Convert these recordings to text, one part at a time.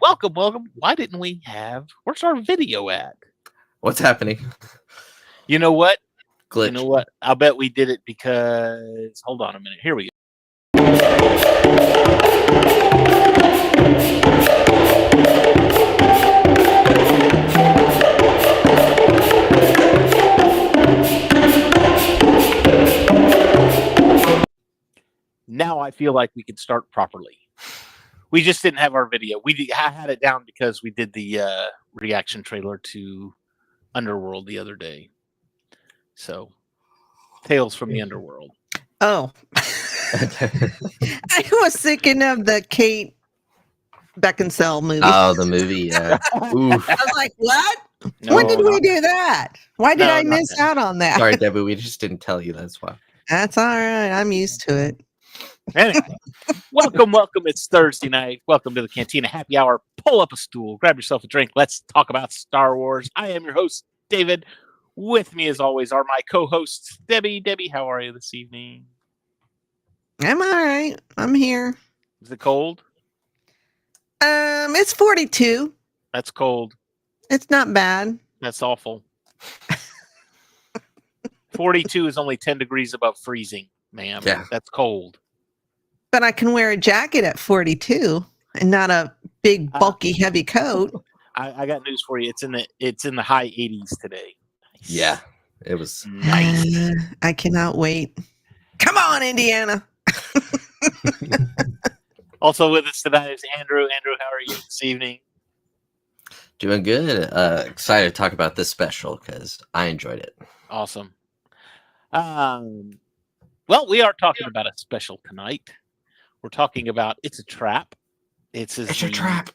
Welcome, welcome. Why didn't we have... Where's our video at? What's happening? You know what? Glitch. You know what? I'll bet we did it because... Hold on a minute. Here we go. Now I feel like we could start properly. We just didn't have our video. I had it down because we did the reaction trailer to Underworld the other day. So, Tales from the Underworld. Oh. I was thinking of the Kate Beckinsale movie. Oh, the movie, yeah. Oof. I was like, what? No, when did we do that? Why did I miss out on that? Sorry, Debbie, we just didn't tell you. That's why. That's all right. I'm used to it. Anyway, welcome. It's Thursday night. Welcome to the Cantina Happy Hour. Pull up a stool, grab yourself a drink. Let's talk about Star Wars. I am your host, David. With me, as always, are my co-hosts, Debbie. Debbie, how are you this evening? I'm all right. I'm here. Is it cold? It's 42. That's cold. It's not bad. That's awful. 42 is only 10 degrees above freezing, ma'am. Yeah. That's cold. But I can wear a jacket at 42 and not a big, bulky, heavy coat. I got news for you. It's in the high 80s today. Nice. Yeah, it was nice. I cannot wait. Come on, Indiana. Also with us tonight is Andrew. Andrew, how are you this evening? doing good. Excited to talk about this special because I enjoyed it. Awesome. Well, we are talking about a special tonight. We're talking about It's a Trap. It's a trap.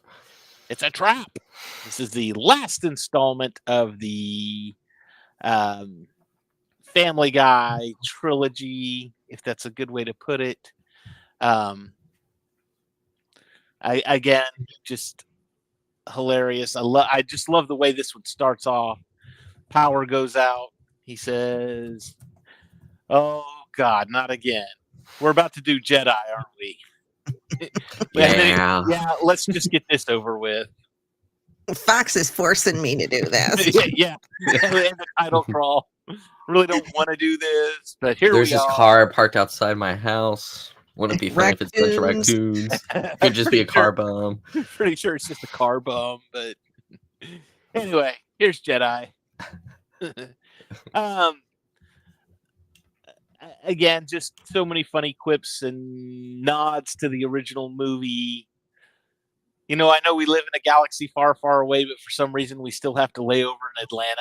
It's a trap. This is the last installment of the Family Guy trilogy, if that's a good way to put it. Again, just hilarious. I just love the way this one starts off. Power goes out. He says, "Oh God, not again. We're about to do Jedi, aren't we?" Yeah. Yeah. Let's just get this over with. Fox is forcing me to do this. Yeah. And the title crawl. Really don't want to do this, but here There's we this are. car parked outside my house. Wouldn't it be funny if it's a bunch of Raccoons. raccoons? Could just be a car bomb. Pretty sure it's just a car bomb, but anyway, here's Jedi. Again, just so many funny quips and nods to the original movie. You know, I know we live in a galaxy far, far away, but for some reason we still have to lay over in Atlanta.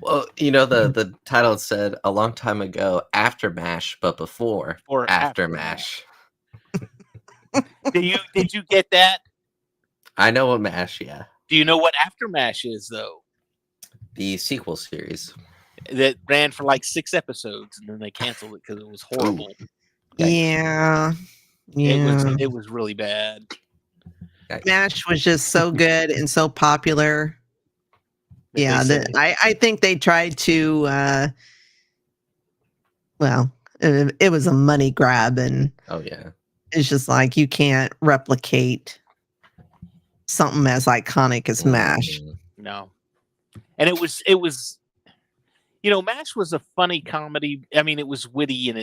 Well, you know, the title said a long time ago, after MASH, but before Or after MASH. Did you get that? I know what MASH, yeah. Do you know what After MASH is, though? The sequel series. That ran for like 6 episodes, and then they canceled it because it was horrible. Ooh. Yeah. It was really bad. MASH was just so good and so popular. Yeah, I think they tried to. Well, it was a money grab, and Oh yeah, it's just like you can't replicate something as iconic as MASH. No, and it was. You know, MASH was a funny comedy. I mean, it was witty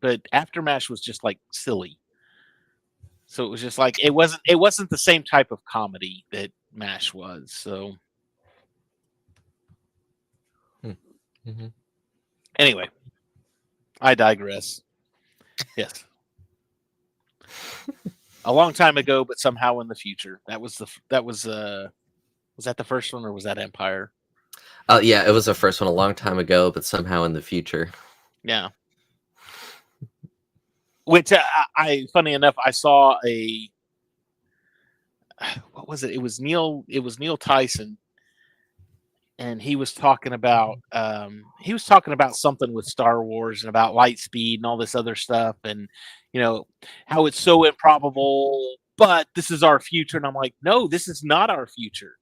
but After MASH was just like silly. So it was just like it wasn't the same type of comedy that MASH was. So anyway, I digress. Yes, a long time ago, but somehow in the future. Was that the first one, or was that Empire? Yeah, it was the first one a long time ago, but somehow in the future. Yeah. Which funny enough, I saw what was it? It was Neil Tyson, and he was talking about something with Star Wars and about light speed and all this other stuff, and you know how it's so improbable, but this is our future. And I'm like, no, this is not our future.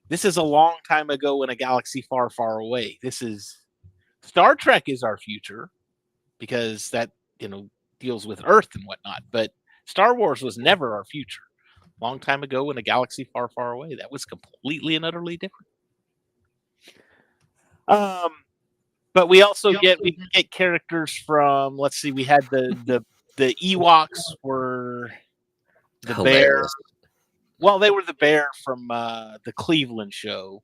This is a long time ago in a galaxy far, far away. This is Star Trek is our future because that, deals with Earth and whatnot. But Star Wars was never our future. long time ago in a galaxy far, far away. That was completely and utterly different. But we get characters from. Let's see, we had the Ewoks were the Hilarious. bear. Well, they were the bear from the Cleveland show.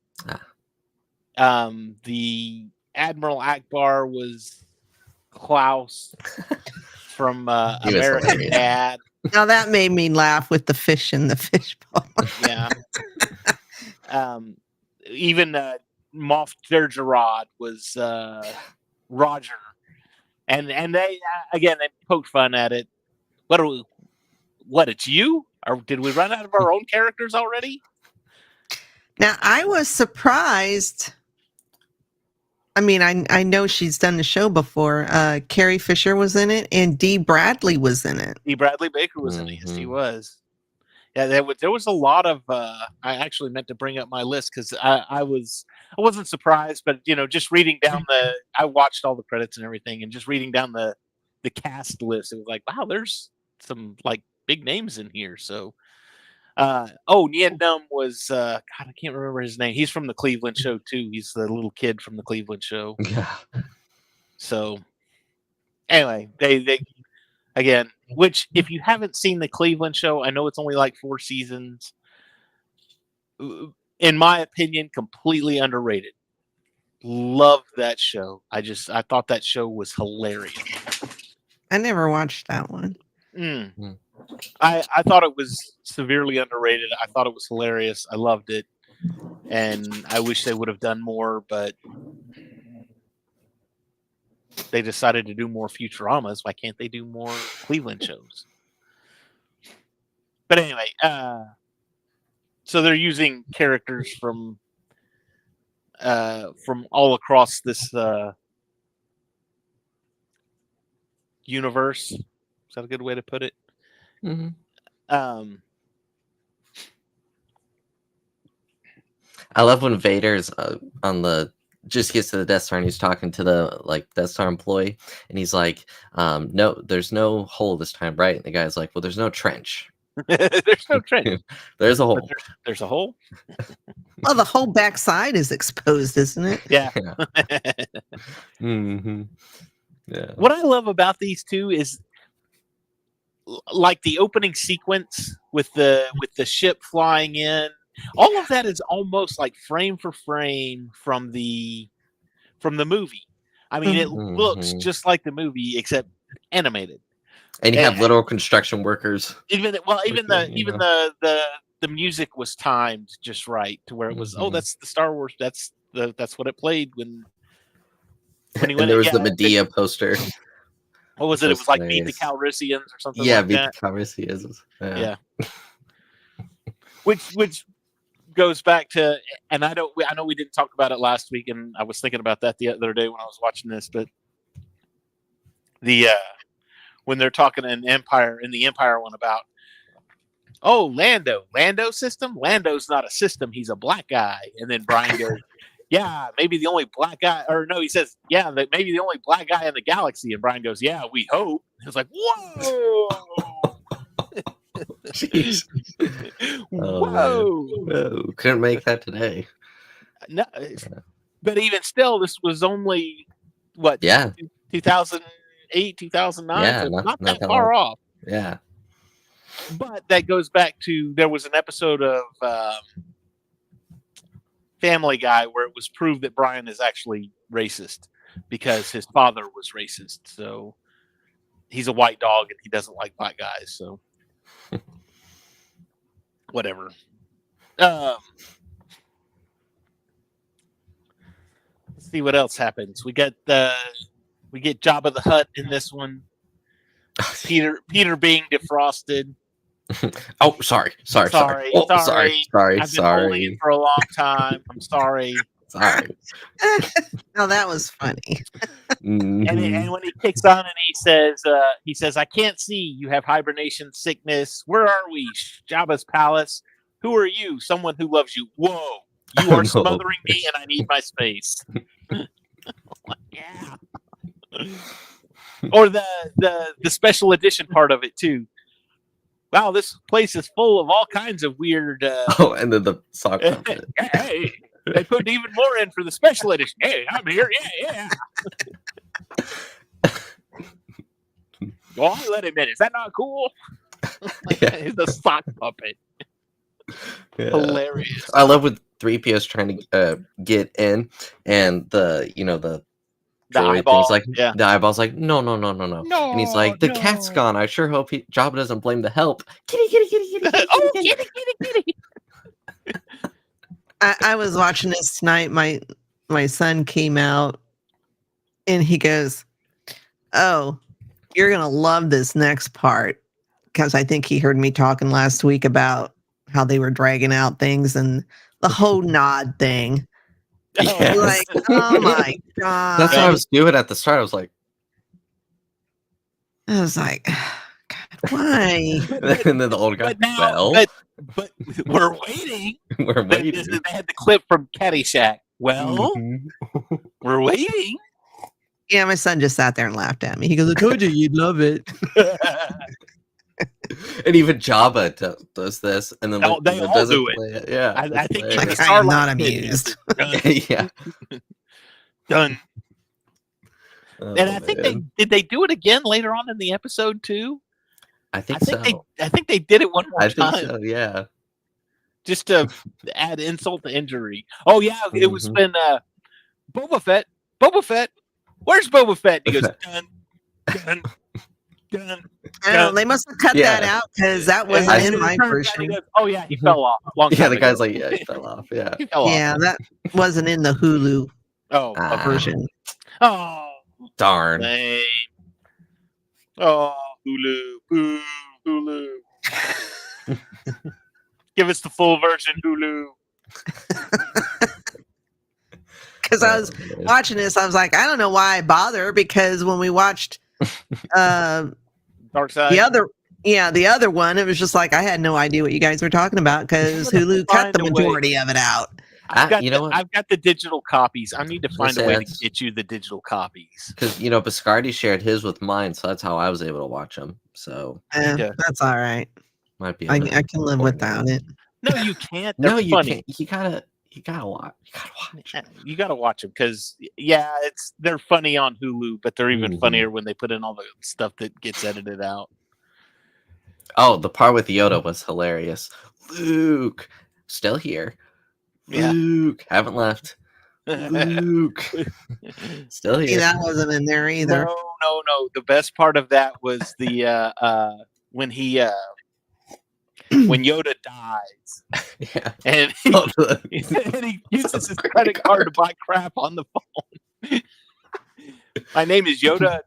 The Admiral Akbar was Klaus from American Dad. Now that made me laugh with the fish in the fishbowl. Yeah. Even Moff Gergerod was Roger, and they again they poked fun at it. What it's you? Or did we run out of our own characters already? Now I was surprised. I mean, I know she's done the show before. Carrie Fisher was in it, and Dee Bradley was in it. Dee Bradley Baker was in it. Yes, he was. Yeah, there was a lot of. I actually meant to bring up my list because I wasn't surprised, but just reading down I watched all the credits and everything, and just reading down the cast list, it was like, wow, there's some like big names in here. So, Nien Nunb was God, I can't remember his name. He's from the Cleveland show too. He's the little kid from the Cleveland show. Yeah. So, anyway, they again, which if you haven't seen the Cleveland show, I know it's only like 4 seasons. In my opinion, completely underrated. Loved that show. I thought that show was hilarious. I never watched that one. I thought it was severely underrated. I thought it was hilarious. I loved it. And I wish they would have done more, but they decided to do more Futuramas. Why can't they do more Cleveland shows? But anyway, so they're using characters from all across this universe. Is that a good way to put it? Mm-hmm. I love when Vader's just gets to the Death Star and he's talking to the Death Star employee and he's like, no, there's no hole this time, right? And the guy's like, well, there's no trench. There's no trench. There's a hole. There's a hole. Well, the whole backside is exposed, isn't it? Yeah. Mm-hmm. Yeah. What I love about these two is like the opening sequence with the ship flying in. All of that is almost like frame for frame from the movie. I mean, it looks just like the movie except animated. And you have literal construction workers. Even the music was timed just right to where it was. Oh, that's the Star Wars. That's what it played when he went. And there was the Medea poster. What was it? It was like Meet the Calrissians or something. Yeah, like Meet that. the Calrissians. Yeah. Which goes back to, and I know we didn't talk about it last week, and I was thinking about that the other day when I was watching this, but the when they're talking in the Empire one about, oh, Lando system. Lando's not a system; he's a black guy. And then Brian goes, yeah, maybe the only black guy, or no, he says, yeah, maybe the only black guy in the galaxy. And Brian goes, yeah, we hope. It's like, whoa. Jeez. Whoa. Whoa. Couldn't make that today. No, but even still, this was only, what, 2008, 2009? Yeah, so not that that far long. off. Yeah. But that goes back to, there was an episode of Family Guy where it was proved that Brian is actually racist because his father was racist. So he's a white dog and he doesn't like black guys. So whatever. Let's see what else happens. We get Jabba the Hutt in this one. Peter being defrosted. Oh, sorry. Oh, sorry. I've been holding it for a long time. I'm sorry. Sorry. Oh, that was funny. Mm-hmm. And when he kicks on and he says, I can't see. You have hibernation sickness. Where are we? Jabba's palace. Who are you? Someone who loves you. Whoa. You are smothering me and I need my space. Yeah. Or the special edition part of it too. wow, this place is full of all kinds of weird. Oh, and then the song comes in. Hey, they put even more in for the special edition. Hey, I'm here. Yeah. Well, let him in. Is that not cool? Yeah. He's a sock puppet. Yeah. Hilarious. I love when 3PO's trying to get in, and the droid eyeball, thing's like, yeah. the eyeball's like, no. And he's like, the cat's gone. I sure hope Jabba doesn't blame the help. Kitty. Oh, kitty. I was watching this tonight. My son came out and he goes, "Oh, you're gonna love this next part," because I think he heard me talking last week about how they were dragging out things and the whole nod thing. Yes. Like, oh my god! That's what I was doing at the start. I was like, God, why? and then the old guy. But now, but we're waiting. We're waiting. They had the clip from Caddyshack. Well, Mhm. we're waiting. Yeah, my son just sat there and laughed at me. He goes, "I told you you'd love it." And even Jabba does this, and then they all do it. play it. Yeah, I think it's even Like, the I am Starlight not Kid amused. has it. yeah. Done. Oh, And I think man. did they do it again later on in the episode too? I think so. I think they did it one more I time. think so. Yeah. Just to add insult to injury. Oh yeah, it was when Boba Fett, where's Boba Fett? He goes, done. They must have cut that out because that wasn't in my version. Goes, oh yeah, he fell off. Long Yeah, time the ago. guy's like, yeah, he fell off. Yeah. He fell off. Yeah, that wasn't in the Hulu version. Oh, Darn. lame. Oh, Hulu. Boo, Hulu. Give us the full version, Hulu. Because I was watching this, I was like, I don't know why I bother, because when we watched Dark Side. the other one, it was just like I had no idea what you guys were talking about because Hulu cut the majority of it out. I've got what? I've got the digital copies. I need to find a way to get you the digital copies. Because Biscardi shared his with mine, so that's how I was able to watch them. So that's all right. Might be. I can live without it. No, you can't. No, you can't. You gotta watch. You gotta watch them because they're funny on Hulu, but they're even funnier when they put in all the stuff that gets edited out. Oh, the part with Yoda was hilarious. Luke, still here. Yeah. Luke, haven't left. Luke, still here. See, that wasn't in there either. No. The best part of that was the when he when Yoda dies. Yeah. And he uses his credit card to buy crap on the phone. My name is Yoda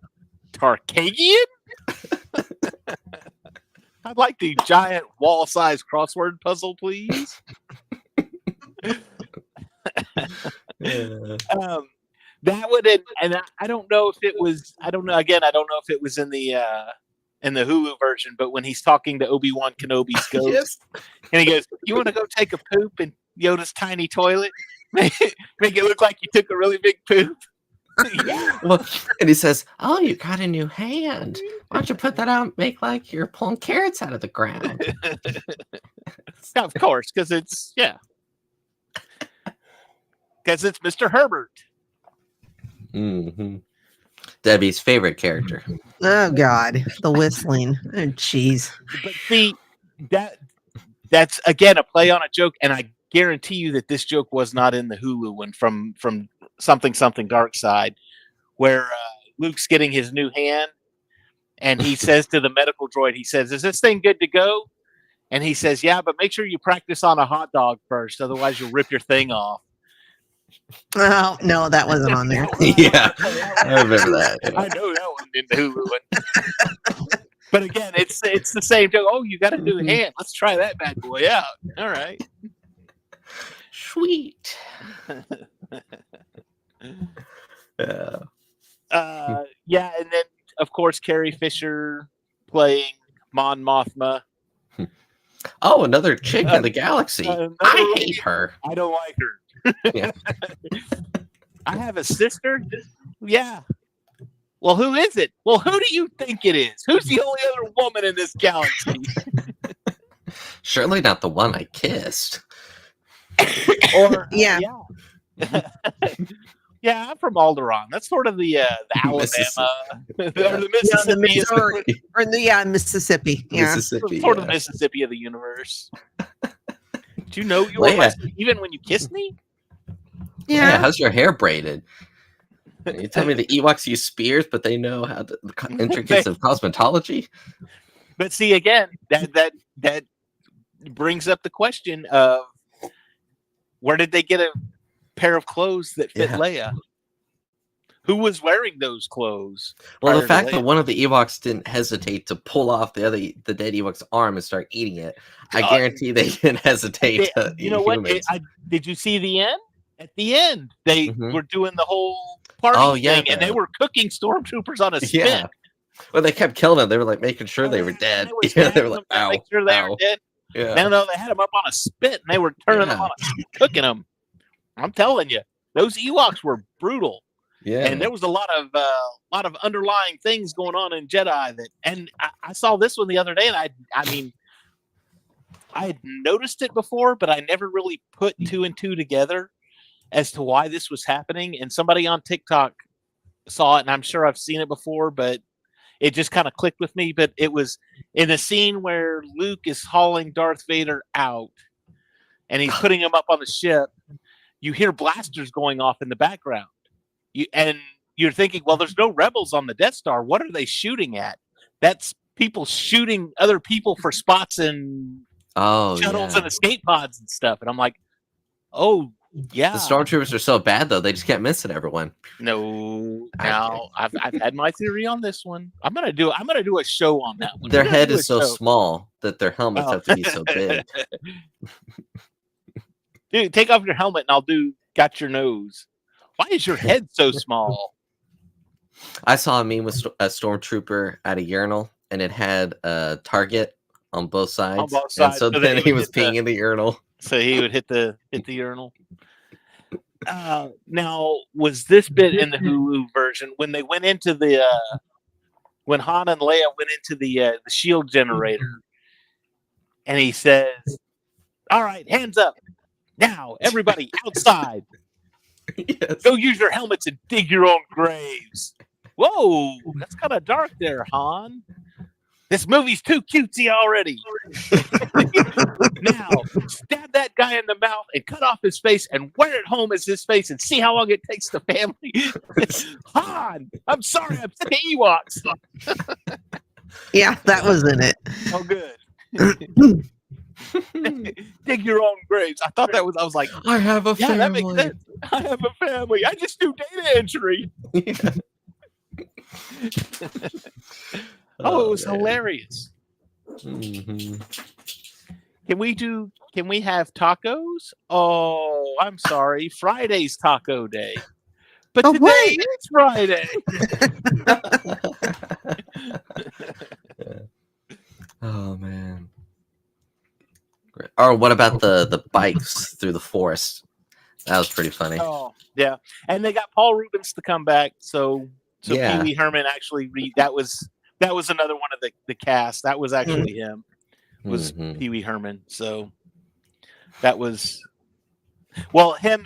Tarkagian. I'd like the giant wall-sized crossword puzzle, please. That would, and I don't know if it was. I don't know. Again, I don't know if it was in the Hulu version. But when he's talking to Obi-Wan Kenobi's ghost, yes. And he goes, "You want to go take a poop in Yoda's tiny toilet? Make it look like you took a really big poop." Yeah. Well, and he says, "Oh, you got a new hand. Why don't you put that out and make like you're pulling carrots out of the ground?" Yeah, of course, because it's Mr. Herbert. Mm-hmm. Debbie's favorite character. Oh God, the whistling. Oh jeez. But see, that's again a play on a joke, and I guarantee you that this joke was not in the Hulu one from something Dark Side, where Luke's getting his new hand, and he says to the medical droid, he says, "Is this thing good to go?" And he says, "Yeah, but make sure you practice on a hot dog first, otherwise you'll rip your thing off." Oh no, that wasn't on there. Yeah, I remember that. Yeah. I know that one in the Hulu one. But again, it's the same joke. Oh, you got a new hand. Let's try that bad boy out. All right. Sweet. Yeah, and then of course Carrie Fisher playing Mon Mothma. Oh, another chick in the galaxy. I hate her. I don't like her. Yeah. I have a sister. Yeah. Well, who is it? Well, who do you think it is? Who's the only other woman in this galaxy? Surely not the one I kissed. Or Yeah. Yeah, I'm from Alderaan. That's sort of the Alabama or the Mississippi, Missouri. Or Mississippi. Yeah. Mississippi. sort Yeah. of Mississippi of the universe. Do you know you Leia. were my even when you kissed me? Yeah, Yeah. how's your hair braided? You tell me the Ewoks use spears, but they know how the intricacies of cosmetology. But see, again, that brings up the question of where did they get a pair of clothes that fit Yeah. Leia? Who was wearing those clothes? Well, prior the to fact Leia? that one of the Ewoks didn't hesitate to pull off the dead Ewok's arm and start eating it, I guarantee they didn't hesitate to you eat know what? humans. Did you see the end? At the end, they Mhm. were doing the whole party Oh, yeah, thing, and they were cooking stormtroopers on a spit. Yeah. Well, they kept killing them. They were like making sure they were dead. They They were like, to ow, make sure they were ow. dead. Yeah. No, they had them up on a spit, and they were turning them on, cooking them. I'm telling you, those Ewoks were brutal. Yeah. And there was a lot of underlying things going on in Jedi and I saw this one the other day, and I mean, I had noticed it before, but I never really put two and two together as to why this was happening. And somebody on TikTok saw it, and I'm sure I've seen it before, but it just kind of clicked with me. But it was in a scene where Luke is hauling Darth Vader out, and he's putting him up on the ship. You hear blasters going off in the background. You're thinking, well, there's no rebels on the Death Star. What are they shooting at? That's people shooting other people for spots and shuttles and escape pods and stuff. And I'm like, oh, yeah. The stormtroopers are so bad, though. They just kept missing everyone. No. Now, I've had my theory on this one. I'm gonna do a show on that one. Their head is so small that their helmets have to be so big. Dude, take off your helmet and I'll do got your nose. Why is your head so small? I saw a meme with a stormtrooper at a urinal, and it had a target on both sides. And so then he was peeing in the urinal. So he would hit the urinal. Now, was this bit in the Hulu version when they went into when Han and Leia went into the shield generator, and he says, "All right, hands up now, everybody outside." Yes. Go use your helmets and dig your own graves. Whoa, that's kind of dark there, Han. This movie's too cutesy already. Now, stab that guy in the mouth and cut off his face and wear it home as his face and see how long it takes the family. Han, I'm sorry, I'm sick of Ewoks. Yeah, that was in it. Oh, good. Dig your own graves. I thought I was like, I have a family. That makes sense. I have a family. I just do data entry. Yeah. Oh, it was hilarious. Mm-hmm. Can we have tacos? Oh, I'm sorry. Friday's taco day. But today it's Friday. Oh man. Or what about the bikes through the forest? That was pretty funny. Oh, yeah. And they got Paul Rubens to come back, so Yeah. Pee Wee Herman actually that was another one of the cast. That was actually him. Was Pee Wee Herman. So that was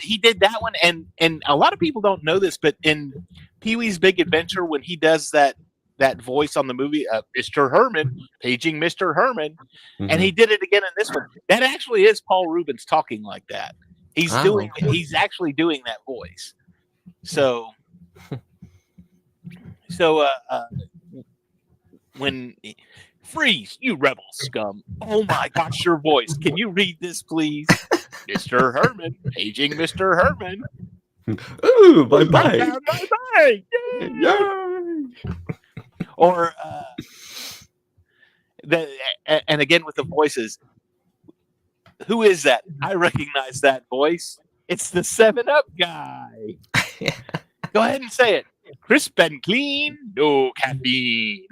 he did that one, and a lot of people don't know this, but in Pee Wee's Big Adventure, when he does that voice on the movie, Mr. Herman, paging Mr. Herman, and he did it again in this one. That actually is Paul Rubens talking like that. He's he's actually doing that voice. So when freeze, you rebel scum. Oh my gosh, your voice. Can you read this, please? Mr. Herman, paging Mr. Herman. Ooh, bye-bye. Bye-bye. Yay! Or and again with the voices. Who is that? I recognize that voice. It's the 7-Up guy. Go ahead and say it. Crisp and clean, no caffeine.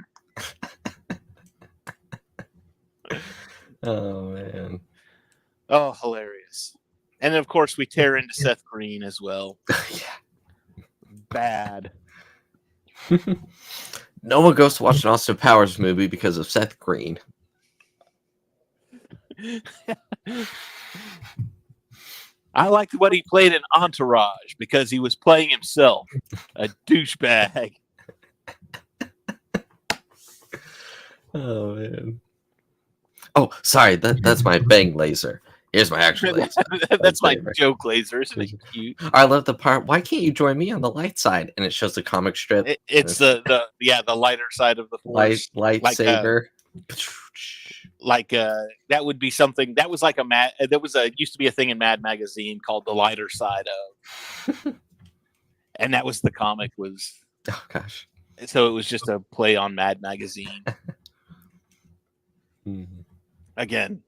Oh man. Oh, hilarious. And of course we tear into Seth Green as well. Yeah. Bad. No one goes to watch an Austin Powers movie because of Seth Green. I liked what he played in Entourage because he was playing himself, a douchebag. Oh man. Oh, sorry. That's my bang laser. Here's my actual laser. That's my Lightsaber. joke laser. Isn't it cute? I love the part. Why can't you join me on the light side? And it shows the comic strip. It's the lighter side of the force. lightsaber. That would be something that was like used to be a thing in Mad Magazine called the lighter side of, and that was the comic was. Oh gosh. So it was just a play on Mad Magazine. Again,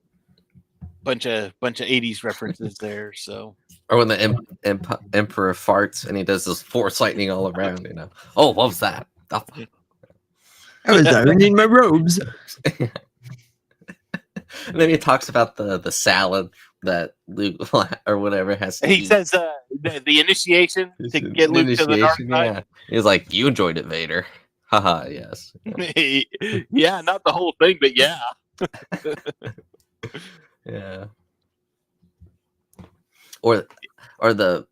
bunch of 80s references there. So, or when the emperor farts and he does this force lightning all around, you know. Oh, what was that? I was ironing my robes. And then he talks about the salad that Luke or whatever has to he eat. says the initiation to get Luke to the dark side. Yeah. He's like, you enjoyed it, Vader. Haha, yes. Yeah, not the whole thing, but yeah. Yeah. Or the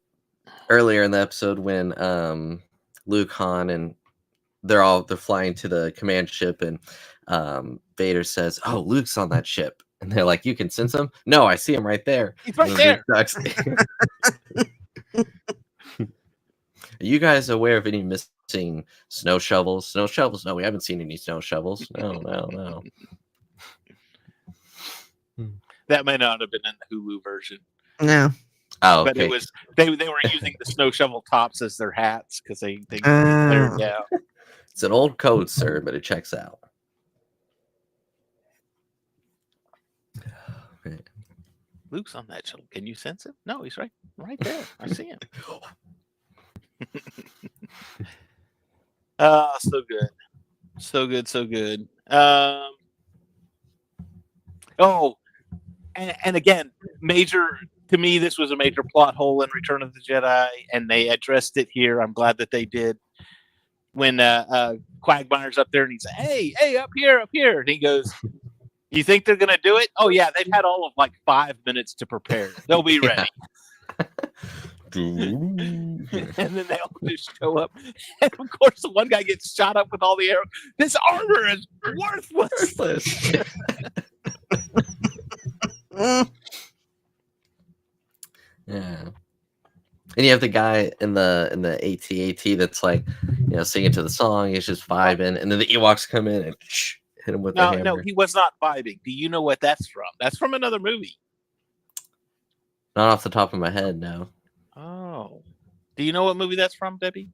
earlier in the episode when Luke, Han, and they're flying to the command ship, and Vader says, "Oh, Luke's on that ship," and they're like, "You can sense him?" "No, I see him right there." He's right there. Are you guys aware of any missing snow shovels? Snow shovels? No, we haven't seen any snow shovels. No. That may not have been in the Hulu version. No. Oh, but okay. it was they were using the snow shovel tops as their hats because they cleared out. It's an old code, sir, but it checks out. Luke's on that shovel. Can you sense him? No, he's right there. I see him. So good. So good. And again, to me, this was a major plot hole in Return of the Jedi, and they addressed it here. I'm glad that they did. When Quagmire's up there and he's like, hey, up here. And he goes, you think they're going to do it? Oh, yeah, they've had all of like 5 minutes to prepare. They'll be ready. And then they all just show up. And of course, the one guy gets shot up with all the arrows. This armor is worthless. Yeah. And you have the guy in the AT-AT that's like, singing to the song. He's just vibing, and then the Ewoks come in and hit him with the hammer. No, he was not vibing. Do you know what that's from? That's from another movie. Not off the top of my head, no. Oh, do you know what movie that's from, Debbie?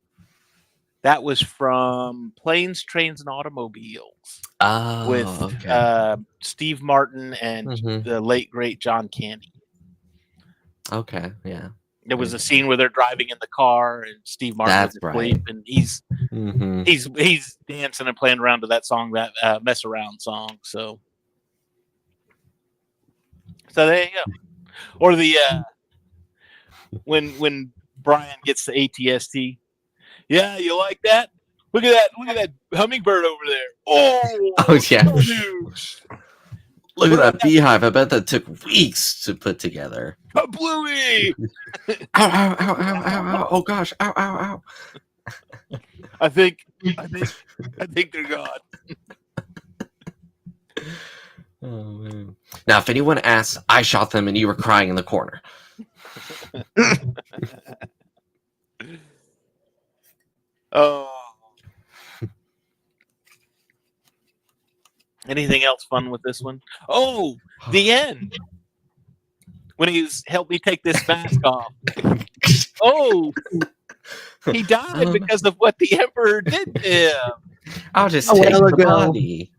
That was from Planes, Trains, and Automobiles. Oh, with okay. Steve Martin and the late great John Candy. Okay, yeah. There was a scene where they're driving in the car and Steve Martin's asleep, and he's dancing and playing around to that song, that Mess Around song. So there you go. Or the when Brian gets the ATST. Yeah, you like that? Look at that hummingbird over there. Oh yeah. So huge. Look at that beehive. I bet that took weeks to put together. Kablooey! Ow. Oh gosh. Ow. I think they're gone. Oh man. Now if anyone asks, I shot them and you were crying in the corner. Oh. Anything else fun with this one? Oh, the end. When he's helped me take this mask off. Oh, he died because of what the Emperor did to him. I'll just take the body.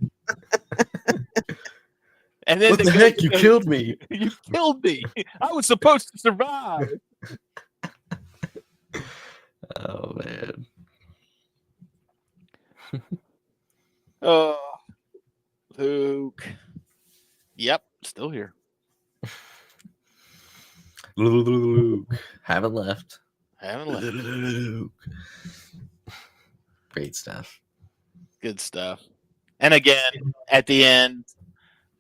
And then what the heck? You killed me. You killed me. I was supposed to survive. Oh man. Oh, Luke. Yep, still here. Luke. Haven't left. Luke. Great stuff. Good stuff. And again, at the end,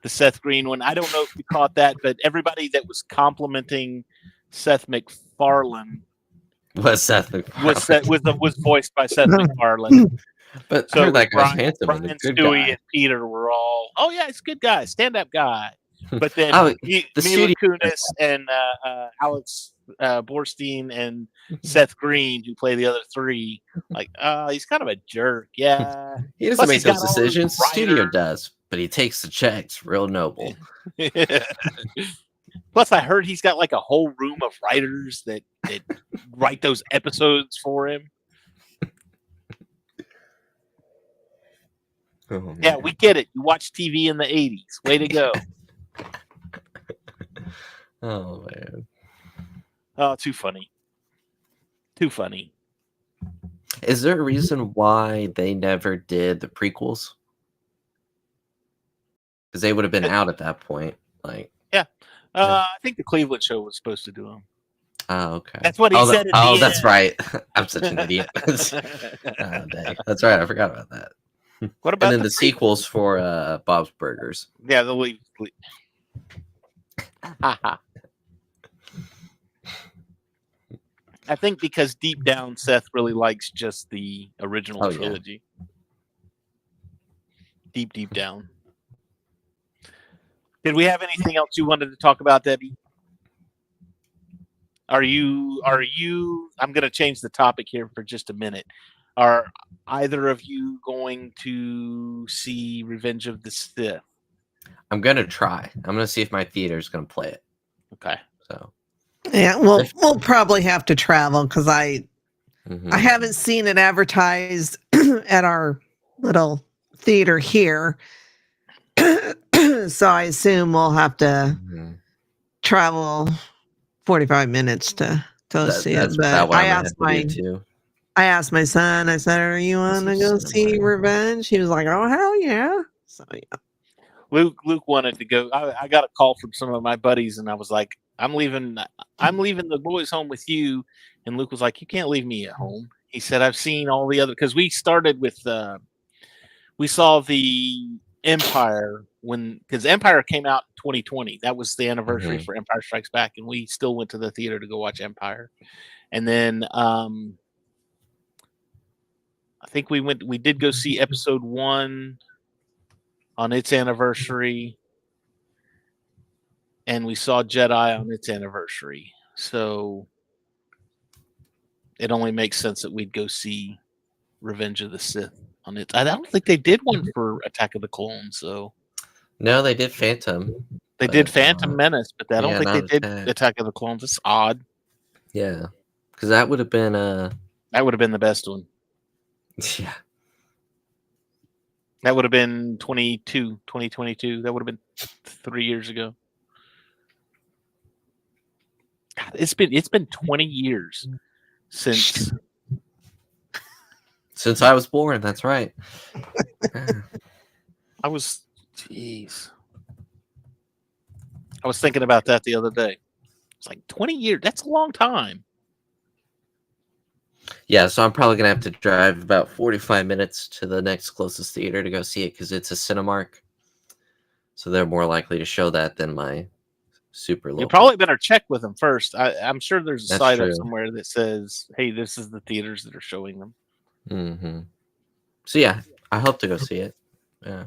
Seth Green one. I don't know if you caught that, but everybody that was complimenting Seth MacFarlane Was Seth MacFarlane. was voiced by Seth MacFarlane. But I So heard that guy's handsome and a Brian, good Stewie, guy. and Peter were all, oh yeah, it's a good guy, stand up guy. But then Oh, Mila studio- Kunis and Alex Borstein and Seth Green, who play the other three, like, he's kind of a jerk. Yeah, He doesn't Plus, make he's got those all those decisions. The studio writers. does, but he takes the checks. Real noble. Plus, I heard he's got like a whole room of writers that write those episodes for him. Oh, Yeah, we get it. You watch TV in the 80s. Way to go. Oh man. Oh, too funny. Too funny. Is there a reason why they never did the prequels? Because they would have been out at that point. Like, I think the Cleveland show was supposed to do them. oh, okay. That's what he said. That's right. I'm such an idiot. Dang. That's right. I forgot about that. What about and then the sequels for Bob's Burgers? Yeah, the lead. I think because deep down, Seth really likes just the original trilogy. Yeah. Deep down. Did we have anything else you wanted to talk about, Debbie? Are you? I'm going to change the topic here for just a minute. Are either of you going to see Revenge of the Sith? I'm going to try. I'm going to see if my theater is going to play it. Okay. So. Yeah, we'll probably have to travel because I haven't seen it advertised at our little theater here. So I assume we'll have to travel 45 minutes to go see it. But I asked my son, I said, are you want to go see Revenge? He was like, oh, hell yeah. So yeah. Luke wanted to go. I got a call from some of my buddies and I was like, I'm leaving the boys home with you. And Luke was like, you can't leave me at home. He said, I've seen all the other, because we started with, we saw the Empire because Empire came out in 2020. That was the anniversary for Empire Strikes Back. And we still went to the theater to go watch Empire. And then, I think we did go see episode 1 on its anniversary. And we saw Jedi on its anniversary. So it only makes sense that we'd go see Revenge of the Sith on it. I don't think they did one for Attack of the Clones, so. No, they did Phantom. They did Phantom Menace, but I don't think they did Attack of the Clones. It's odd. Yeah. Because that would have been that would have been the best one. Yeah. That would have been 2022. That would have been 3 years ago. God, it's been 20 years since I was born. That's right. I was thinking about that the other day. It's like 20 years. That's a long time. Yeah, so I'm probably gonna have to drive about 45 minutes to the next closest theater to go see it because it's a Cinemark. So they're more likely to show that than my super local. You probably better check with them first. I'm sure there's a site up true. somewhere that says, "Hey, this is the theaters that are showing them." Mm-hmm. So yeah, I hope to go see it. Yeah,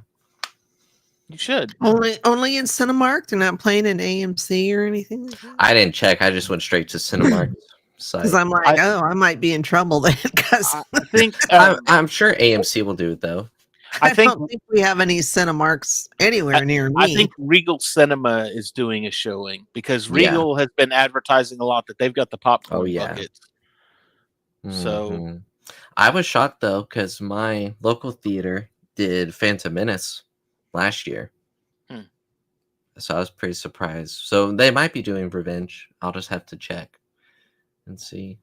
you should. Only in Cinemark. They're not playing in AMC or anything like that? I didn't check. I just went straight to Cinemark. Because I'm like, I might be in trouble then. Because I think I'm sure AMC will do it though. I don't think we have any Cinemarks anywhere near me. I think Regal Cinema is doing a showing because Regal has been advertising a lot that they've got the popcorn buckets. So I was shocked though because my local theater did Phantom Menace last year. So I was pretty surprised. So they might be doing Revenge. I'll just have to check and see.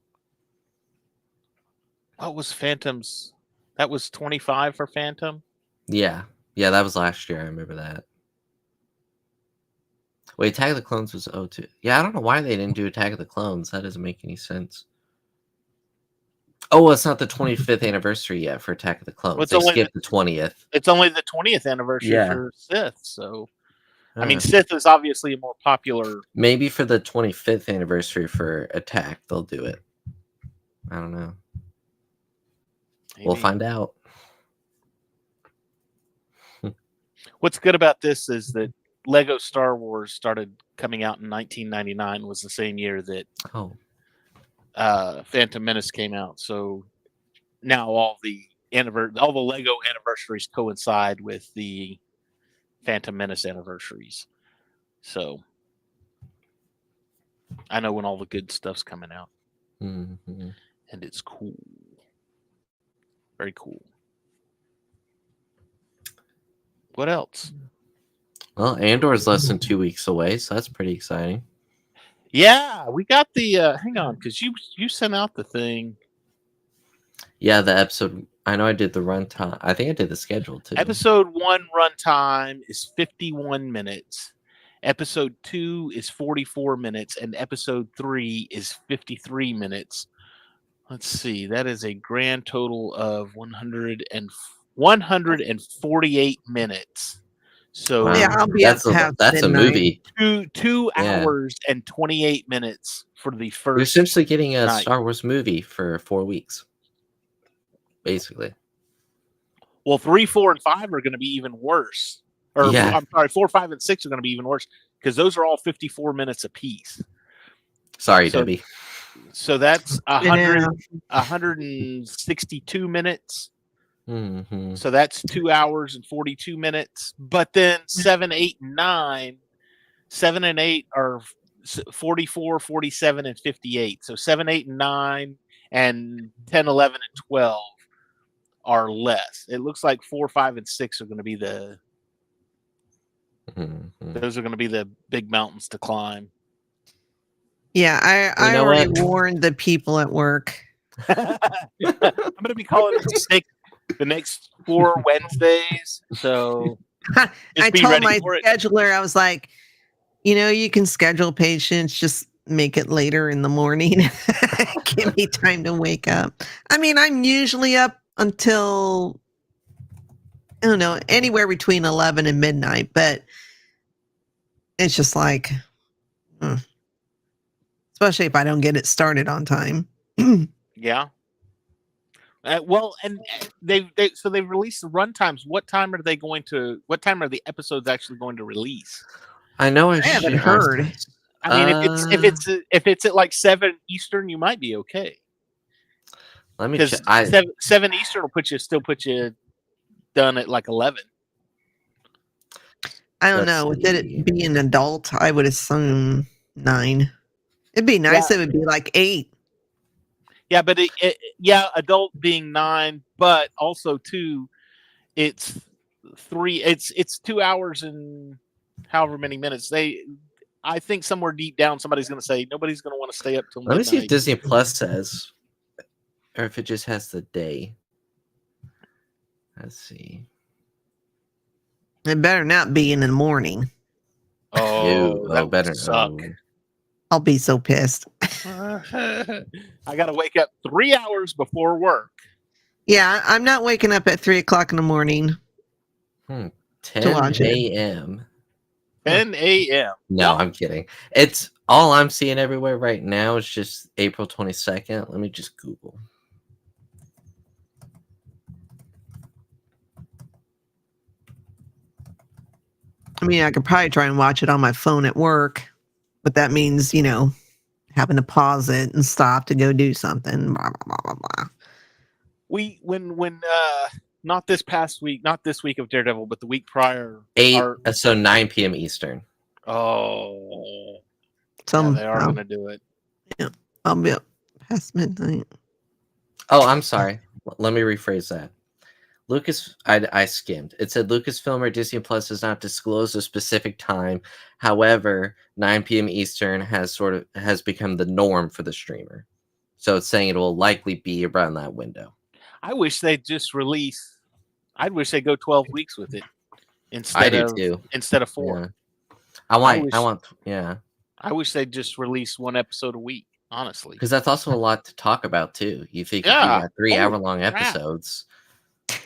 What was Phantom's? That was 25 for Phantom? Yeah, that was last year. I remember that. Wait, Attack of the Clones was 02. Yeah, I don't know why they didn't do Attack of the Clones. That doesn't make any sense. Oh, it's not the 25th anniversary yet for Attack of the Clones. They skipped the 20th. It's only the 20th anniversary for Sith, so I mean, Sith is obviously a more popular. maybe for the 25th anniversary for Attack, they'll do it. I don't know. Maybe. We'll find out. What's good about this is that Lego Star Wars started coming out in 1999. Was the same year that Phantom Menace came out. So now all the Lego anniversaries coincide with the Phantom Menace anniversaries. So I know when all the good stuff's coming out. Mm-hmm. And it's cool. Very cool. What else? Well, Andor is less than 2 weeks away, so that's pretty exciting. Yeah, we got the hang on, because you sent out the thing. Yeah, the episode. I know I did the runtime. I think I did the schedule too. Episode 1 runtime is 51 minutes. Episode 2 is 44 minutes, and episode 3 is 53 minutes. Let's see, that is a grand total of 148 minutes. So Wow. Yeah, I'll be up past that's a midnight. movie. two Yeah. hours and 28 minutes for the You're first. essentially getting a night. Star Wars movie for 4 weeks, basically. Well, 3, 4, and 5 are going to be even worse. Or Yeah. I'm sorry, 4, 5, and 6 are going to be even worse because those are all 54 minutes apiece. Sorry, So- Debbie. So that's Yeah. 162 minutes. Mm-hmm. So that's 2 hours and 42 minutes. But then 7, 8, and 9, 7 and 8 are 44, 47, and 58. So 7, 8, and 9, and 10, 11, and 12 are less. It looks like 4, 5, and 6 are going to be those are going to be the big mountains to climb. Yeah, I know already what? warned the people at work. I'm going to be calling it the next 4 Wednesdays. So I just be told ready my for it. scheduler, I was like, you can schedule patients, just make it later in the morning. Give me time to wake up. I mean, I'm usually up until, I don't know, anywhere between 11 and midnight, but it's just like, especially if I don't get it started on time. Yeah. Well, and they've released the runtimes. What time are the episodes actually going to release? I know I haven't heard. I mean, if it's at like 7 Eastern, you might be okay. Let me Because check. 7 Eastern will still put you done at like 11. I don't Let's know. With see. it being an adult, I would assume 9. It'd be nice if it would be like 8. Yeah, but adult being 9, but also too, it's 3. It's 2 hours and however many minutes. I think somewhere deep down, somebody's going to say nobody's going to want to stay up till midnight. Let me see if Disney Plus says, or if it just has the day. Let's see. It better not be in the morning. Oh, that better would suck. I'll be so pissed. I got to wake up 3 hours before work. Yeah, I'm not waking up at 3 o'clock in the morning. 10 watch it. a.m. 10 a.m. No, I'm kidding. It's all I'm seeing everywhere right now is just April 22nd. Let me just Google. I mean, I could probably try and watch it on my phone at work, but that means, having to pause it and stop to go do something. Blah, blah, blah, blah. When not this past week, not this week of Daredevil, but the week prior. 9 p.m. Eastern. Oh, yeah, they are going to do it. I'll be up past midnight. Oh, I'm sorry. Let me rephrase that. I skimmed. It said Lucasfilm or Disney Plus does not disclose a specific time. However, 9 p.m. Eastern has become the norm for the streamer. So it's saying it will likely be around that window. I wish they'd just release. I wish they'd go 12 weeks with it I do too. instead of 4. Yeah. I wish they'd just release 1 episode a week. Honestly, because that's also a lot to talk about too. You think if you got 3-hour-long episodes.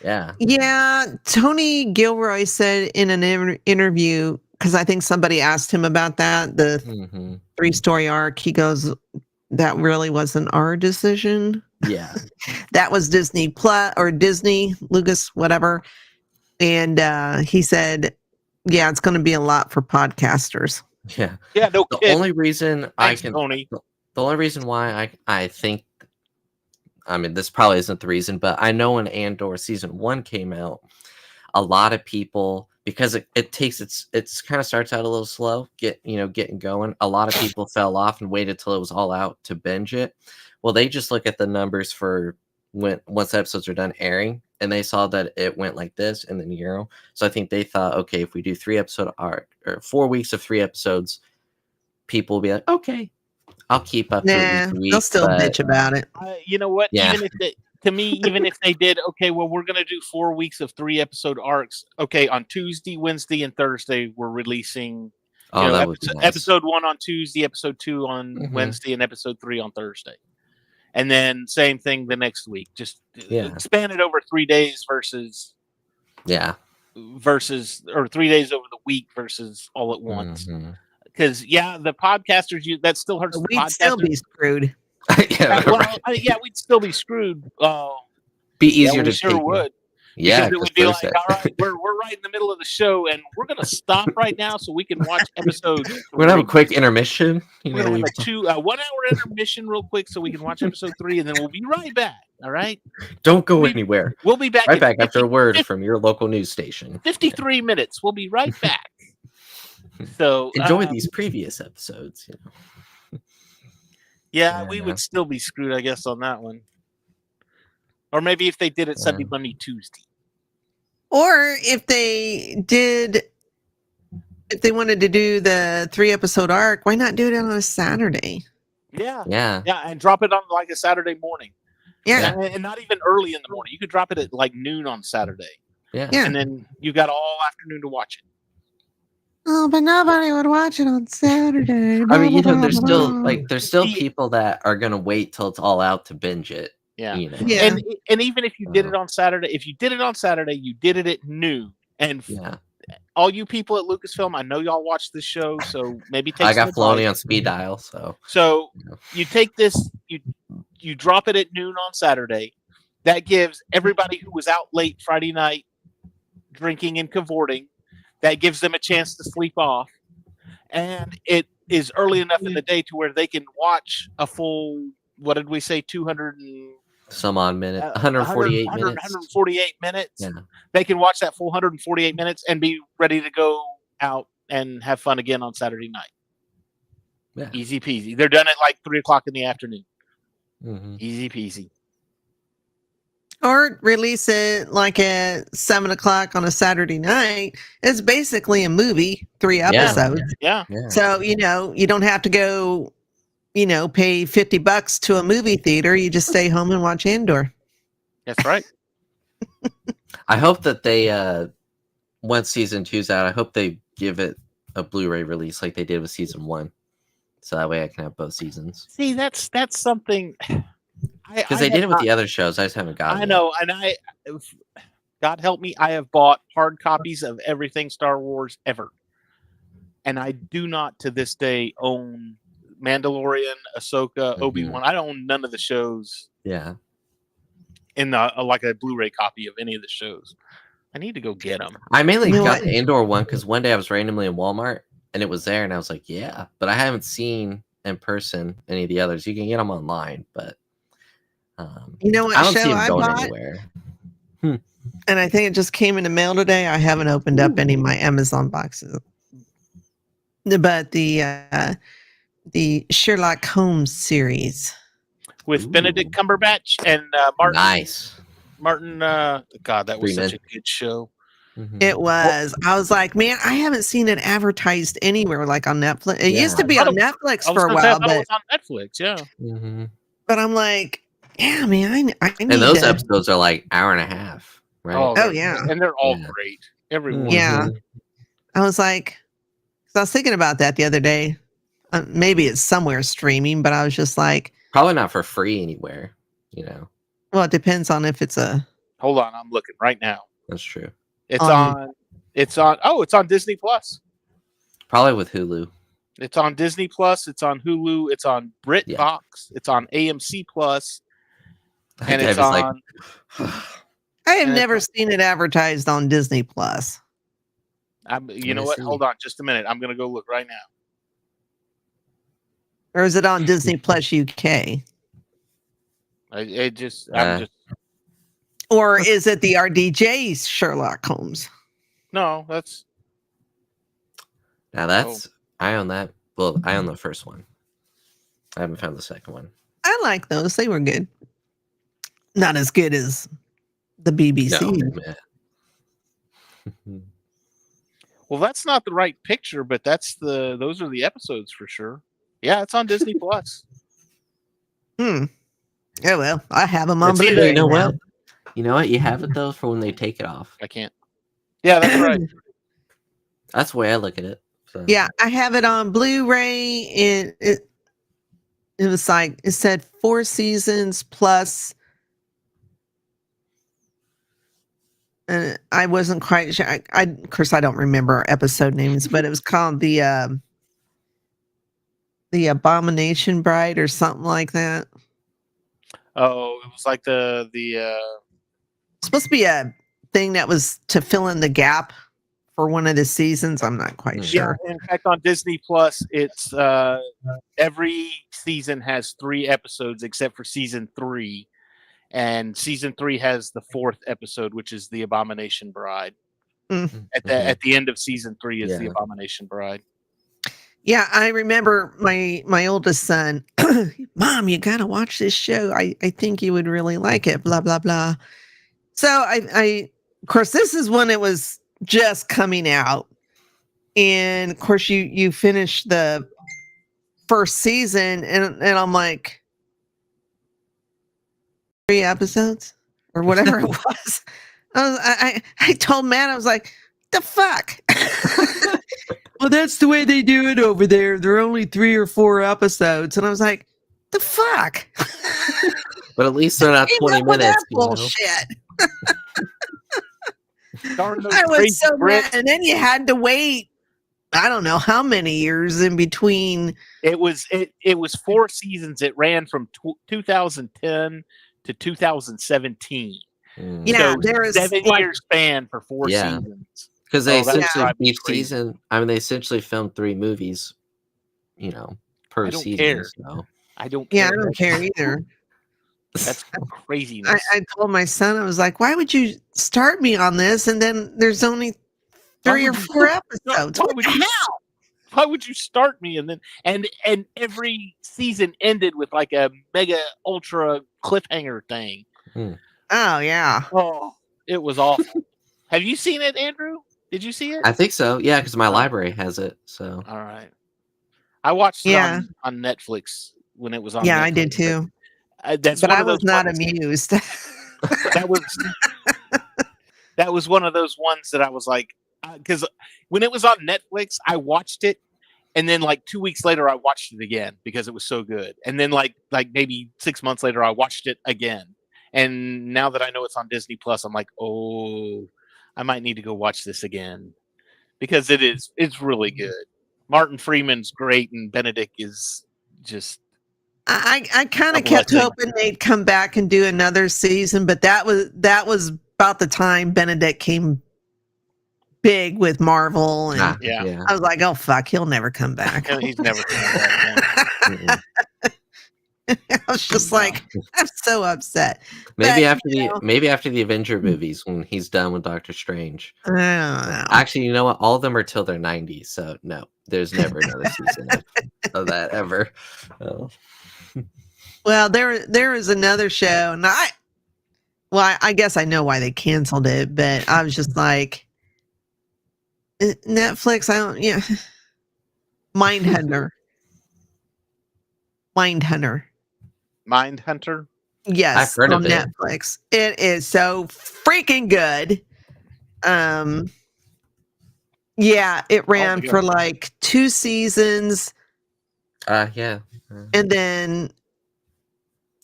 Yeah. Yeah. Tony Gilroy said in an interview because I think somebody asked him about that, the Hmm. 3-story arc. He goes, that really wasn't our decision. Yeah. That was Disney Plus or Disney, Lucas, whatever. And he said, yeah, it's going to be a lot for podcasters. Yeah. Yeah, no The kidding. only reason Thanks, Tony. the only reason why I think, I mean, this probably isn't the reason, but I know when Andor season 1 came out, a lot of people, because it takes it's kind of starts out a little slow, getting going. A lot of people fell off and waited till it was all out to binge it. Well, they just look at the numbers for once the episodes are done airing, and they saw that it went like this and then Euro. So I think they thought, okay, if we do 3-episode arc or 4 weeks of 3 episodes, people will be like, okay, I'll keep up to at least a week. They'll still bitch about it. You know what? Yeah. Even if they did, okay, well, we're gonna do 4 weeks of 3-episode arcs. Okay, on Tuesday, Wednesday, and Thursday, we're releasing. That would be nice. Episode 1 on Tuesday, episode 2 on Mhm. Wednesday, and episode 3 on Thursday. And then same thing the next week. Just span it over 3 days versus or 3 days over the week versus all at once. Because the podcasters, that still hurts. We'd the still podcasters. be screwed. We'd still be screwed. Be easier to sure take. would. Yeah, because it would be like, all right, we're right in the middle of the show, and we're gonna stop right now so we can watch episode. We're gonna have a quick intermission. We're gonna have a 1 hour intermission real quick so we can watch episode 3, and then we'll be right back. All right. Don't go anywhere. We'll be back. Right back after a word from your local news station. 53 minutes. We'll be right back. So enjoy these previous episodes. We would still be screwed, I guess, on that one. Or maybe if they did it Sunday, Monday, Tuesday. Or if they wanted to do the 3-episode arc, why not do it on a Saturday? Yeah, Yeah, and drop it on like a Saturday morning. Yeah. And not even early in the morning. You could drop it at like noon on Saturday. Yeah. And then you got all afternoon to watch it. Oh, but nobody would watch it on Saturday. I mean, there's still people that are gonna wait till it's all out to binge it. Yeah. Yeah. And even if you did it on Saturday, you did it at noon. And Yeah. all you people at Lucasfilm, I know y'all watch this show, so maybe take I got some Filoni advice. on speed dial, so You take this, you drop it at noon on Saturday. That gives everybody who was out late Friday night drinking and cavorting, that gives them a chance to sleep off. And it is early enough in the day to where they can watch a full, what did we say, 200 and some odd minute, 148 minutes. 148 minutes. Yeah. They can watch that full 148 minutes and be ready to go out and have fun again on Saturday night. Yeah. Easy peasy. They're done at like 3:00 in the afternoon. Mm-hmm. Easy peasy. Or release it like at 7:00 on a Saturday night. It's basically a movie, 3 episodes. Yeah. So, you don't have to go, pay $50 to a movie theater. You just stay home and watch Andor. That's right. I hope that they, once season 2's out, I hope they give it a Blu-ray release like they did with season 1, so that way I can have both seasons. See, that's something. Because they did it with the other shows, I just haven't gotten it. I know, and God help me, I have bought hard copies of everything Star Wars ever, and I do not to this day own Mandalorian, Ahsoka, Obi-Wan. I don't own none of the shows. Yeah. In like a Blu-ray copy of any of the shows. I need to go get them. I mainly got the Andor one because one day I was randomly in Walmart and it was there, and I was like, yeah, but I haven't seen in person any of the others. You can get them online, but you know what I don't show see them I going bought? anywhere. And I think it just came in the mail today. I haven't opened up any of my Amazon boxes, but the Sherlock Holmes series with Benedict Cumberbatch and Martin. God, that was such a good show. Mm-hmm. It was. I was like, man, I haven't seen it advertised anywhere, like on Netflix. It used to be on Netflix for a while, but it was on Netflix, yeah. Mm-hmm. But I'm like, yeah, man, I need. And those episodes are like hour and a half, right? Oh yeah, and they're all great. Everyone. Yeah, I was like, because I was thinking about that the other day. Maybe it's somewhere streaming, but I was just like, probably not for free anywhere. Well, it depends on if it's a. Hold on, I'm looking right now. That's true. It's on. Oh, it's on Disney Plus. Probably with Hulu. It's on Disney Plus. It's on Hulu. It's on BritBox. It's on AMC Plus, and it's Dave is like, on. I have And never it's- seen it advertised on Disney Plus. you know me what? see. Hold on, just a minute. I'm gonna go look right now. Or is it on Disney Plus UK? I'm just Or is it the RDJ's Sherlock Holmes? no. That's now that's I own that. Well, I own the first one. I haven't found the second one. I like those. They were good. Not as good as the BBC. No. well. That's not the right picture, but those are the episodes for sure. Yeah, it's on Disney Plus. Oh well, I have them on It's Blu-ray. either- You know now. what? You know what? You have it though for when they take it off. I can't. Yeah, that's right. That's the way I look at it. So. Yeah, I have it on Blu-ray, and it was like it said 4 seasons plus. And I wasn't quite sure. Of course, I don't remember episode names, but it was called the Abomination Bride or something like that. Oh, it was like the It's supposed to be a thing that was to fill in the gap for one of the seasons. I'm not quite sure. In fact, on Disney Plus, it's every season has 3 episodes except for season 3, and season 3 has the 4th episode, which is the Abomination Bride. At the end of season 3 is the Abomination Bride. Yeah, I remember my oldest son, Mom, you gotta watch this show. I think you would really like it, blah, blah, blah. So I of course, this is when it was just coming out. And of course you finish the first season and I'm like 3 episodes or whatever it was. I told Matt, I was like, the fuck? Well, that's the way they do it over there. There are only 3 or 4 episodes. And I was like, the fuck? But at least they're not Came 20 up with minutes. that bullshit. Darn those I was crazy so Brits. mad. And then you had to wait, I don't know how many years in between. It was 4 seasons. It ran from 2010 to 2017. Yeah, So there is 7-year span for 4 Yeah. seasons. Because they that's essentially driving me each crazy. season. I mean, they essentially filmed 3 movies. Per I don't season. care. So. I don't Yeah, care. I don't care either. That's craziness. I told my son, I was like, why would you start me on this? And then there's only 3 or 4 episodes. Why What would the you- hell? Why would you start me and then and every season ended with like a mega ultra cliffhanger thing? Oh, yeah. Oh, it was awful. Have you seen it, Andrew? Did you see it? I think so. Yeah, because my library has it. So. All right. I watched it Yeah. on Netflix when it was on. Yeah, Netflix, I did too. That's But one I of was those not ones- amused. that was one of those ones that I was like, because when it was on Netflix, I watched it, and then like 2 weeks later, I watched it again because it was so good. And then like maybe 6 months later, I watched it again. And now that I know it's on Disney Plus, I'm like, oh, I might need to go watch this again because it's really good. Martin Freeman's great, and Benedict is just. I kind of A kept blessing. hoping they'd come back and do another season, but that was about the time Benedict came big with Marvel, and Yeah. I was like, oh fuck, he'll never come back. He's never coming back. Mm-mm. I was just like, I'm so upset. Maybe But, after the Avenger movies when he's done with Doctor Strange. I don't know. Actually, you know what? All of them are till their 90s, so no, there's never another season of that ever. Oh. Well, there is another show, and I guess I know why they canceled it, but I was just like, Netflix. I don't. Yeah, Mindhunter. Mindhunter. Yes, I've heard on of it. Netflix. It is so freaking good. Yeah, it ran for like 2 seasons, Yeah. and then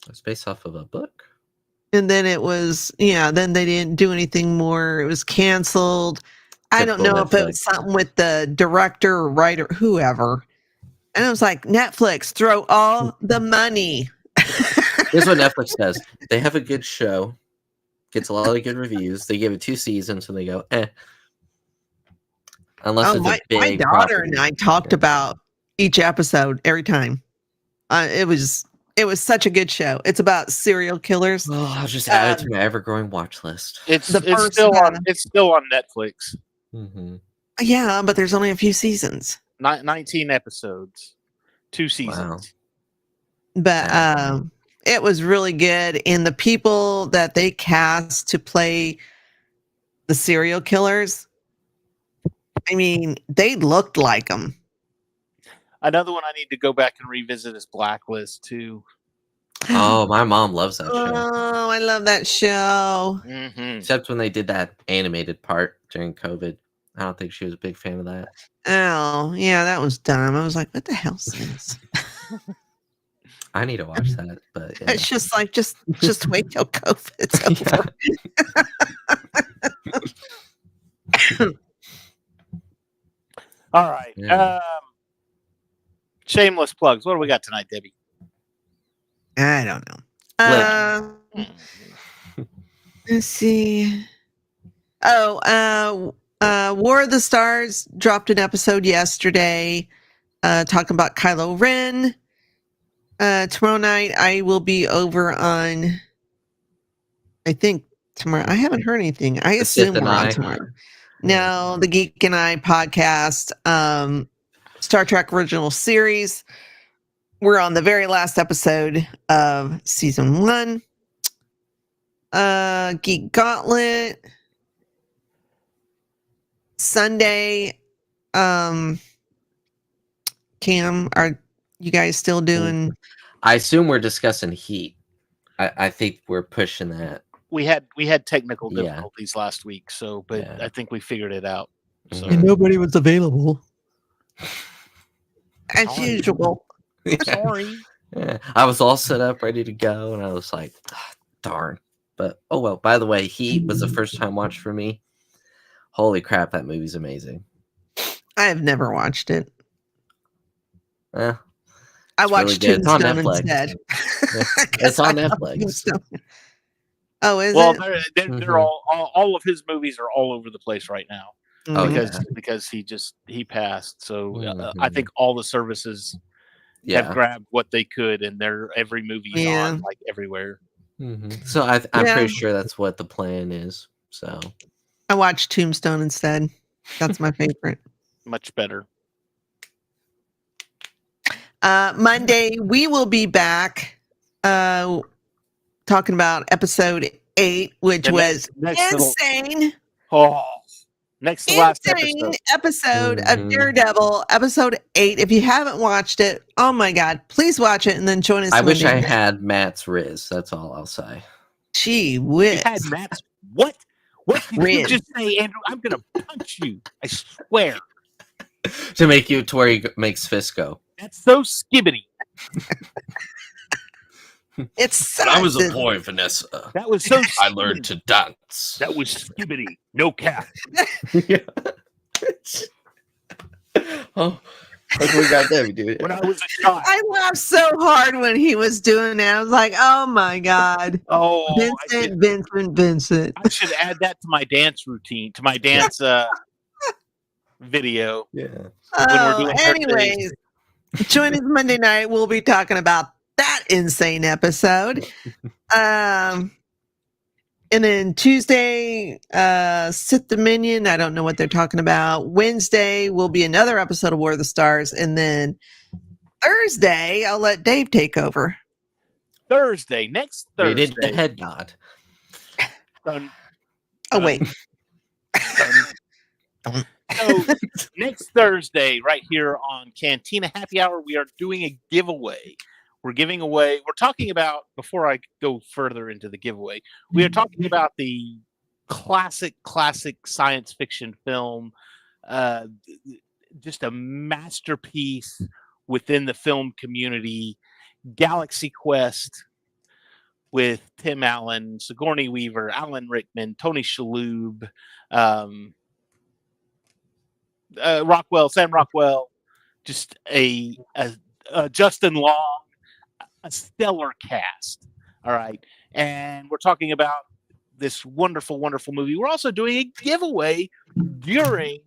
It's based off of a book. it was then they didn't do anything more. It was canceled. I don't Typical know if it was Netflix. something with the director or writer, whoever. And I was like, Netflix, throw all the money. Here's what Netflix does: they have a good show, gets a lot of good reviews. They give it 2 seasons, and they go, eh. Unless it's my a big daughter property. and I talked Yeah. about each episode every time. It was such a good show. It's about serial killers. Oh, I'll just add it to my ever-growing watch list. It's The it's first, still on it's still on Netflix. Mm-hmm. Yeah, but there's only a few seasons. 19 episodes, 2 seasons. But it was really good. And the people that they cast to play the serial killers, I mean, they looked like them. Another one I need to go back and revisit is Blacklist too. Oh, my mom loves that show. Oh, I love that show. Mm-hmm. Except when they did that animated part during COVID. I don't think she was a big fan of that. Oh, yeah, that was dumb. I was like, what the hell's this? I need to watch that, but yeah. It's just like, just wait till COVID's over. All right. Yeah. Shameless plugs. What do we got tonight, Debbie? I don't know. Let's see. Oh, War of the Stars dropped an episode yesterday talking about Kylo Ren. Tomorrow night I will be over on, I think tomorrow. I haven't heard anything. I assume we're on tomorrow. No, the Geek and I podcast, Star Trek Original Series. We're on the very last episode of season 1. Geek Gauntlet. Sunday. Cam, are you guys still doing? I assume we're discussing Heat. I think we're pushing that. We had technical difficulties last week, so I think we figured it out. So And nobody was available. As usual. Sorry. Yeah. I was all set up, ready to go, and I was like, darn. But oh well. By the way, Heat was the first time watch for me. Holy crap, that movie's amazing. I have never watched it. I watched really Tombstone Netflix. instead. It's on Netflix. Oh, is it? They're all of his movies are all over the place right now. Mm-hmm. Because he passed. So I think all the services have grabbed what they could, and every movie's on like everywhere. Mm-hmm. So I'm pretty sure that's what the plan is. So I watched Tombstone instead. That's my favorite. Much better. Monday we will be back talking about episode 8, which was insane. Next to last episode of Daredevil, episode 8. If you haven't watched it, oh my god, please watch it and then join us. I wish I had Matt's Riz. That's all I'll say. Gee whiz. You had Matt's what? What did you just say, Andrew? I'm gonna punch you. I swear. To make you to where he makes fist go. That's so skibbity. I was a boy, Vanessa. That was so. I learned to dance. That was skibbity. No cap. Oh, that's what we got there, dude. When I was a child, I laughed so hard when he was doing that. I was like, "Oh my god!" Oh, Vincent. I should add that to my dance routine, to my dance video. Yeah. Anyways, join us Monday night. We'll be talking about that insane episode. And then Tuesday, Sith Dominion. I don't know what they're talking about. Wednesday will be another episode of War of the Stars. And then Thursday, I'll let Dave take over. Next Thursday. We did the head nod. Wait. So next Thursday, right here on Cantina Happy Hour, we are doing a giveaway. We're talking about, before I go further into the giveaway, we are talking about the classic science fiction film, just a masterpiece within the film community, Galaxy Quest, with Tim Allen, Sigourney Weaver, Alan Rickman, Tony Shalhoub, Sam Rockwell, just a Justin Long, a stellar cast. All right, and we're talking about this wonderful, wonderful movie. We're also doing a giveaway during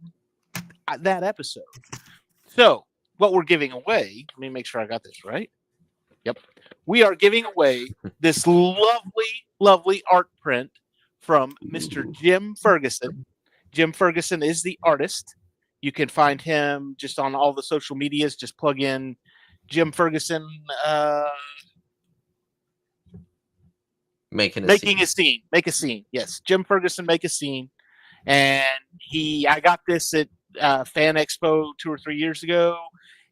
that episode. So, what we're giving away, let me make sure I got this right. Yep. We are giving away this lovely, lovely art print from Mr. Jim Ferguson. Jim Ferguson is the artist. You can find him just on all the social medias. Just plug in Jim Ferguson Making a scene. Make a scene. Yes, Jim Ferguson, make a scene. And I got this at Fan Expo 2 or 3 years ago,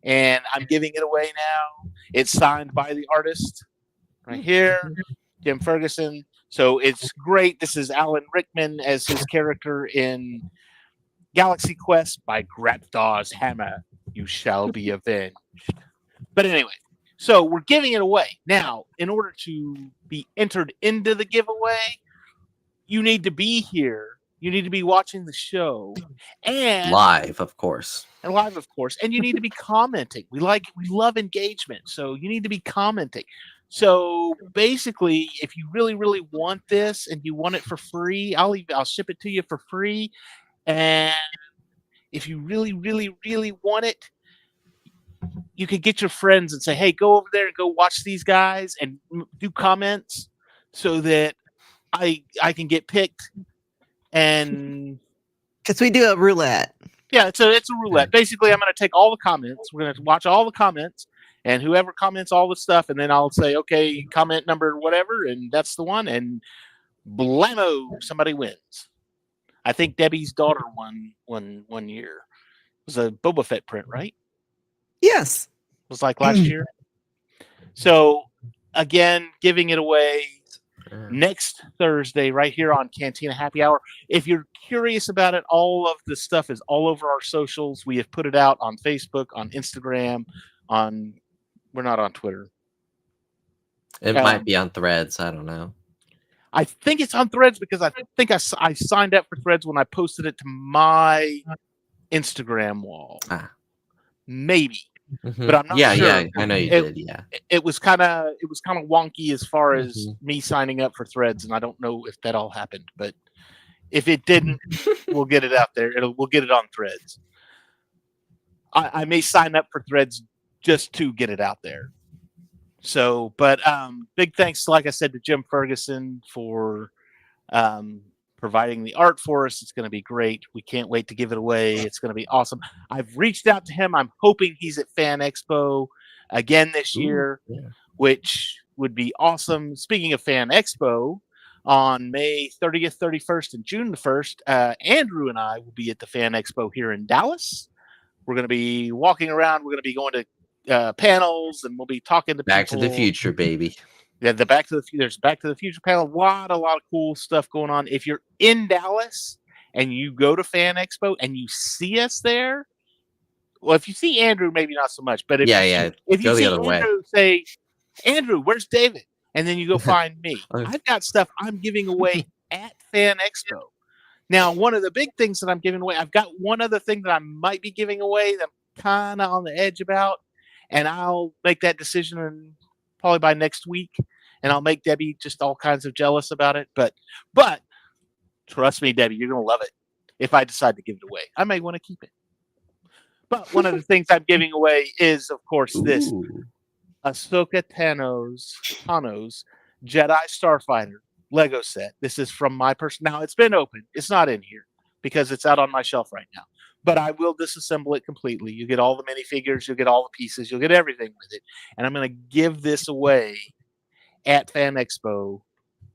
and I'm giving it away now. It's signed by the artist right here, Jim Ferguson. So it's great. This is Alan Rickman as his character in Galaxy Quest. By Grabthar's hammer, you shall be avenged. But anyway, so we're giving it away. Now, in order to be entered into the giveaway, you need to be here. You need to be watching the show. And live, of course. And you need to be commenting. We love engagement. So you need to be commenting. So basically, if you really, really want this and you want it for free, I'll ship it to you for free. And if you really, really, really want it, you can get your friends and say, hey, go over there and go watch these guys and do comments so that I can get picked. And because we do a roulette. Yeah, it's a roulette. Basically, I'm going to take all the comments. We're going to watch all the comments, and whoever comments all the stuff, and then I'll say, okay, comment number whatever, and that's the one. And blammo, somebody wins. I think Debbie's daughter won 1 year. It was a Boba Fett print, right? Yes. It was like last year. So again, giving it away next Thursday right here on Cantina Happy Hour. If you're curious about it, all of the stuff is all over our socials. We have put it out on Facebook, on Instagram, we're not on Twitter. It might be on Threads. I don't know. I think it's on Threads because I think I signed up for Threads when I posted it to my Instagram wall. Maybe. Mm-hmm. But I'm not sure. Yeah, I know you did. Yeah, it was kind of wonky as far as me signing up for Threads, and I don't know if that all happened. But if it didn't, we'll get it out there. We'll get it on Threads. I may sign up for Threads just to get it out there. So, but big thanks, like I said, to Jim Ferguson for providing the art for us. It's going to be great. We can't wait to give it away. It's going to be awesome. I've reached out to him. I'm hoping he's at Fan Expo again this year, which would be awesome. Speaking of Fan Expo, on May 30th, 31st, and June the 1st, Andrew and I will be at the Fan Expo here in Dallas. We're going to be walking around. We're going to be going to panels, and we'll be talking to Back people. to the Future, baby. Yeah, there's Back to the Future panel. A lot of cool stuff going on. If you're in Dallas and you go to Fan Expo and you see us there, well, if you see Andrew, maybe not so much. But if you see Andrew, say, Andrew, where's David? And then you go find me. I've got stuff I'm giving away at Fan Expo. Now, one of the big things that I'm giving away, I've got one other thing that I might be giving away that I'm kind of on the edge about, and I'll make that decision probably by next week, and I'll make Debbie just all kinds of jealous about it. But trust me, Debbie, you're going to love it if I decide to give it away. I may want to keep it. But one of the things I'm giving away is, of course, this Ahsoka Tano's Jedi Starfighter Lego set. This is from my person. Now, it's been opened. It's not in here because it's out on my shelf right now. But I will disassemble it completely. You get all the minifigures, you'll get all the pieces, you'll get everything with it. And I'm going to give this away at Fan Expo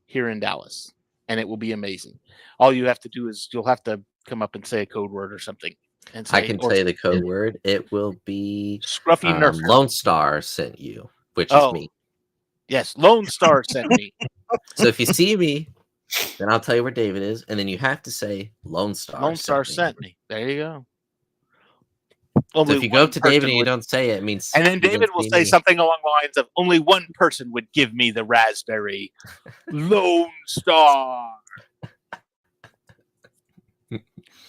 here in Dallas. And it will be amazing. All you have to do is you'll have to come up and say a code word or something. And say, I can say the code word. It will be Scruffy Nerf. Lone Star sent you, which is me. Yes, Lone Star sent me. So if you see me, then I'll tell you where David is, and then you have to say Lone Star. Lone Star sent me. There you go. So if you go up to David and you don't say it, it means. And then David will say something along the lines of, only one person would give me the raspberry. Lone Star.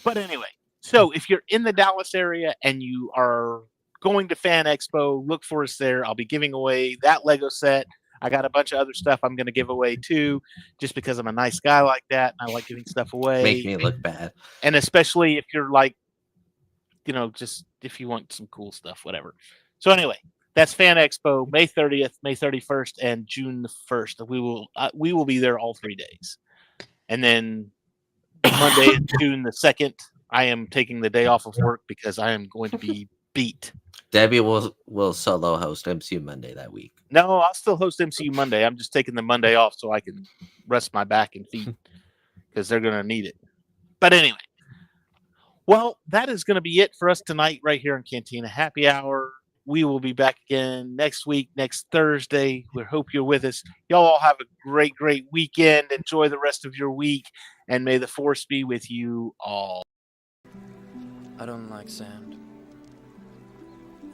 But anyway, So if you're in the Dallas area and you are going to Fan Expo, look for us there. I'll be giving away that Lego set. I got a bunch of other stuff I'm going to give away too, just because I'm a nice guy like that and I like giving stuff away. Make me look bad. And especially if you're like, just if you want some cool stuff, whatever. So anyway, that's Fan Expo, May 30th, May 31st, and June the 1st. We will be there all 3 days. And then Monday, June the 2nd, I am taking the day off of work because I am going to be beat. Debbie will solo host MCU Monday that week. No, I'll still host MCU Monday. I'm just taking the Monday off so I can rest my back and feet because they're going to need it. But anyway, well, that is going to be it for us tonight right here in Cantina Happy Hour. We will be back again next week, next Thursday. We hope you're with us. Y'all all have a great, great weekend. Enjoy the rest of your week, and may the Force be with you all. I don't like sand.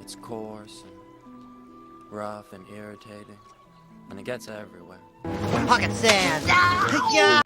It's coarse and rough and irritating, and it gets everywhere. Pocket sand. Yeah.